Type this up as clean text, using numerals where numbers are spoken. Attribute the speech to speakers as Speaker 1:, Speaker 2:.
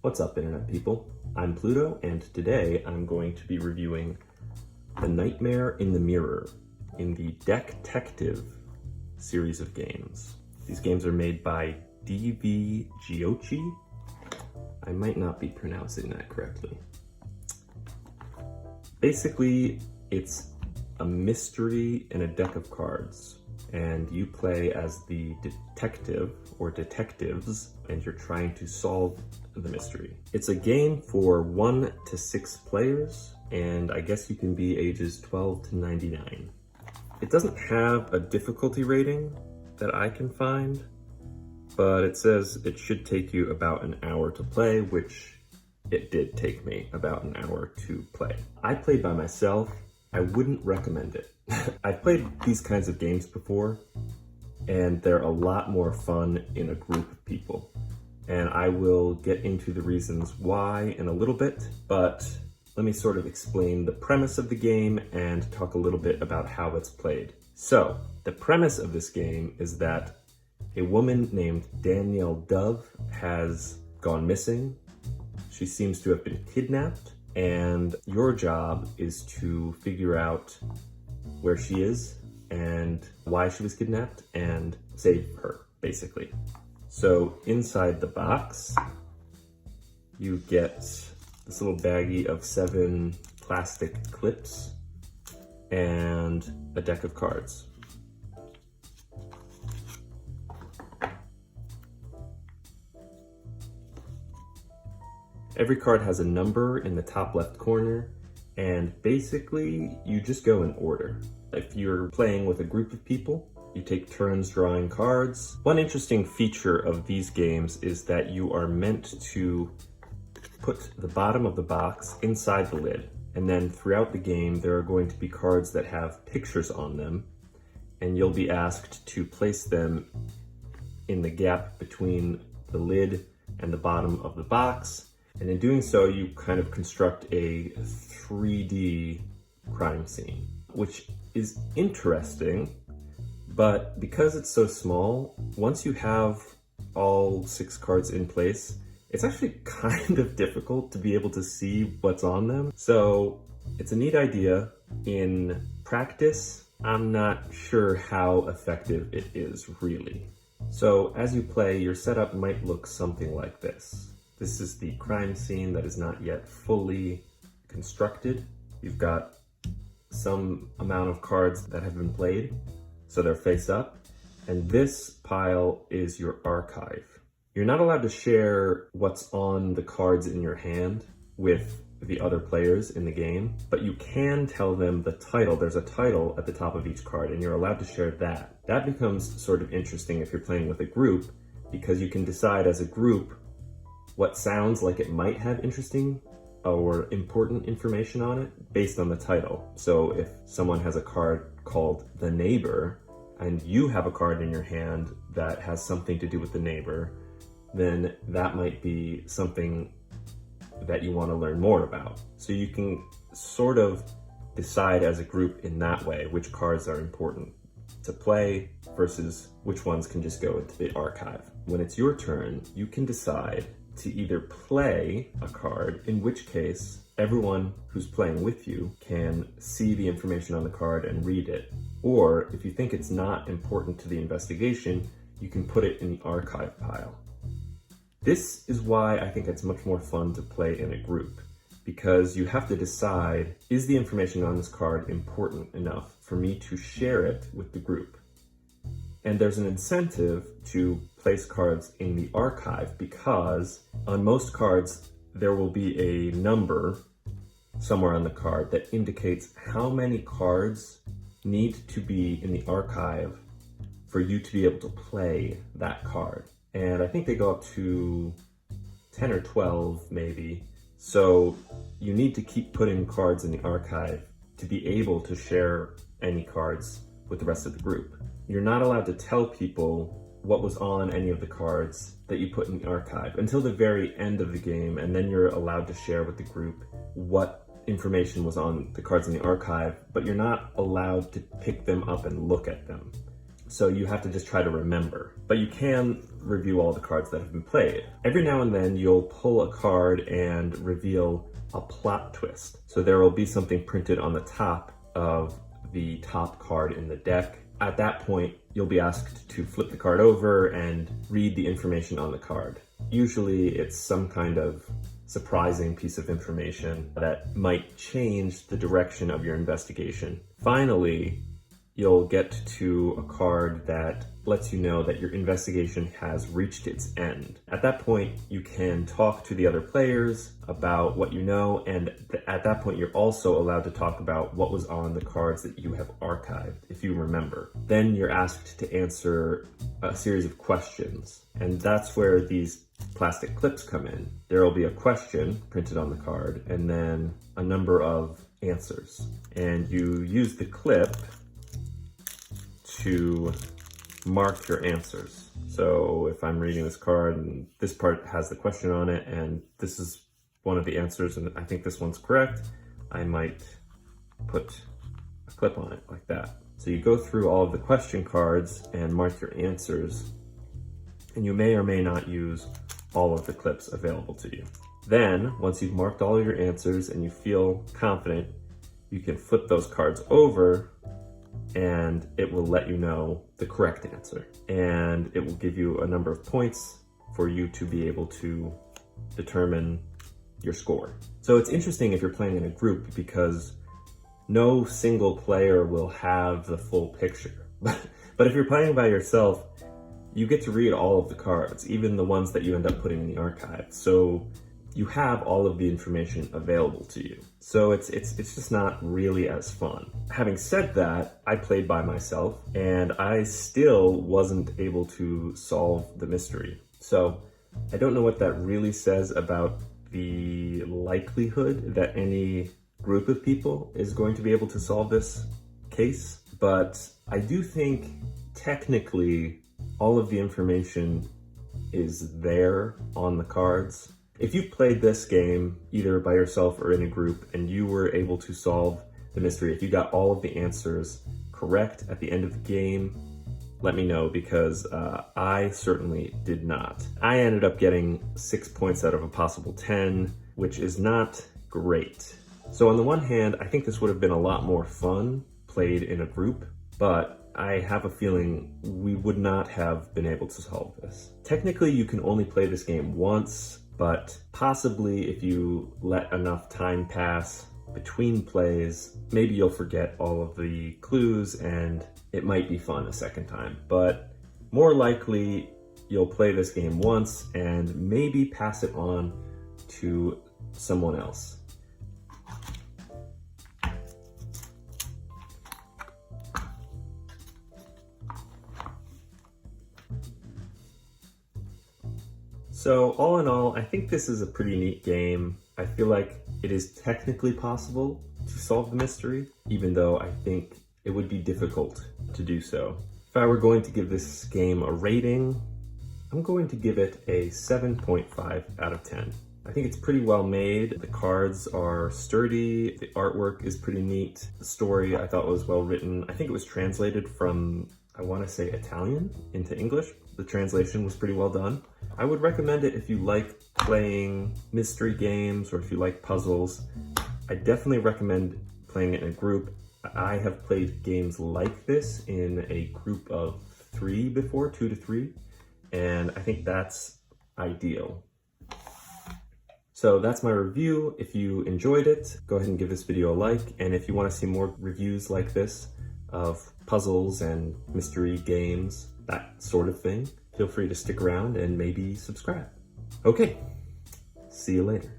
Speaker 1: What's up, Internet people? I'm Pluto, and today I'm going to be reviewing The Nightmare in the Mirror in the Decktective series of games. These games are made by DV Giochi. I might not be pronouncing that correctly. Basically, it's a mystery in a deck of cards, and you play as the detective or detectives, and you're trying to solve the mystery. It's a game for 1 to 6 players, and I guess you can be ages 12 to 99. It doesn't have a difficulty rating that I can find, but it says it should take you about an hour to play, which it did take me about an hour to play. I played by myself. I wouldn't recommend it. I've played these kinds of games before, and they're a lot more fun in a group of people. And I will get into the reasons why in a little bit, but let me sort of explain the premise of the game and talk a little bit about how it's played. So, the premise of this game is that a woman named Danielle Dove has gone missing. She seems to have been kidnapped, and your job is to figure out where she is and why she was kidnapped and save her, basically. So inside the box, you get this little baggie of 7 plastic clips and a deck of cards. Every card has a number in the top left corner, and basically you just go in order. If you're playing with a group of people, you take turns drawing cards. One interesting feature of these games is that you are meant to put the bottom of the box inside the lid, and then throughout the game there are going to be cards that have pictures on them, and you'll be asked to place them in the gap between the lid and the bottom of the box. And in doing so, you kind of construct a 3D crime scene, which is interesting, but because it's so small, once you have all 6 cards in place, it's actually kind of difficult to be able to see what's on them. So it's a neat idea. In practice, I'm not sure how effective it is really. So as you play, your setup might look something like this. This is the crime scene that is not yet fully constructed. You've got some amount of cards that have been played, so they're face up, and this pile is your archive. You're not allowed to share what's on the cards in your hand with the other players in the game, but you can tell them the title. There's a title at the top of each card, and you're allowed to share that. That becomes sort of interesting if you're playing with a group, because you can decide as a group what sounds like it might have interesting or important information on it based on the title. So if someone has a card called The Neighbor and you have a card in your hand that has something to do with the neighbor, then that might be something that you want to learn more about. So you can sort of decide as a group in that way which cards are important to play versus which ones can just go into the archive. When it's your turn, you can decide to either play a card, in which case everyone who's playing with you can see the information on the card and read it. Or if you think it's not important to the investigation, you can put it in the archive pile. This is why I think it's much more fun to play in a group, because you have to decide, is the information on this card important enough for me to share it with the group? And there's an incentive to place cards in the archive, because on most cards, there will be a number somewhere on the card that indicates how many cards need to be in the archive for you to be able to play that card. And I think they go up to 10 or 12 maybe. So you need to keep putting cards in the archive to be able to share any cards with the rest of the group. You're not allowed to tell people what was on any of the cards that you put in the archive until the very end of the game, and then you're allowed to share with the group what information was on the cards in the archive, but you're not allowed to pick them up and look at them. So you have to just try to remember. But you can review all the cards that have been played. Every now and then you'll pull a card and reveal a plot twist. So there will be something printed on the top of the top card in the deck. At that point, you'll be asked to flip the card over and read the information on the card. Usually it's some kind of surprising piece of information that might change the direction of your investigation. Finally, you'll get to a card that lets you know that your investigation has reached its end. At that point, you can talk to the other players about what you know, and at that point, you're also allowed to talk about what was on the cards that you have archived, if you remember. Then you're asked to answer a series of questions, and that's where these plastic clips come in. There will be a question printed on the card, and then a number of answers. And you use the clip to mark your answers. So if I'm reading this card and this part has the question on it and this is one of the answers and I think this one's correct, I might put a clip on it like that. So you go through all of the question cards and mark your answers, and you may or may not use all of the clips available to you. Then, once you've marked all of your answers and you feel confident, you can flip those cards over and it will let you know the correct answer. And it will give you a number of points for you to be able to determine your score. So it's interesting if you're playing in a group because no single player will have the full picture. But if you're playing by yourself, you get to read all of the cards, even the ones that you end up putting in the archive. So you have all of the information available to you. So it's just not really as fun. Having said that, I played by myself and I still wasn't able to solve the mystery. So I don't know what that really says about the likelihood that any group of people is going to be able to solve this case, but I do think technically all of the information is there on the cards. If you played this game either by yourself or in a group and you were able to solve the mystery, if you got all of the answers correct at the end of the game, let me know, because I certainly did not. I ended up getting 6 points out of a possible 10, which is not great. So on the one hand, I think this would have been a lot more fun played in a group, but I have a feeling we would not have been able to solve this. Technically, you can only play this game once, but possibly if you let enough time pass between plays, maybe you'll forget all of the clues and it might be fun a second time. But more likely, you'll play this game once and maybe pass it on to someone else. So all in all, I think this is a pretty neat game. I feel like it is technically possible to solve the mystery, even though I think it would be difficult to do so. If I were going to give this game a rating, I'm going to give it a 7.5 out of 10. I think it's pretty well made. The cards are sturdy, the artwork is pretty neat. The story I thought was well written. I think it was translated from, I want to say, Italian into English. The translation was pretty well done. I would recommend it if you like playing mystery games or if you like puzzles. I definitely recommend playing it in a group. I have played games like this in a group of 3 before, 2 to 3, and I think that's ideal. So that's my review. If you enjoyed it, go ahead and give this video a like, and if you want to see more reviews like this of puzzles and mystery games, that sort of thing, feel free to stick around and maybe subscribe. Okay, see you later.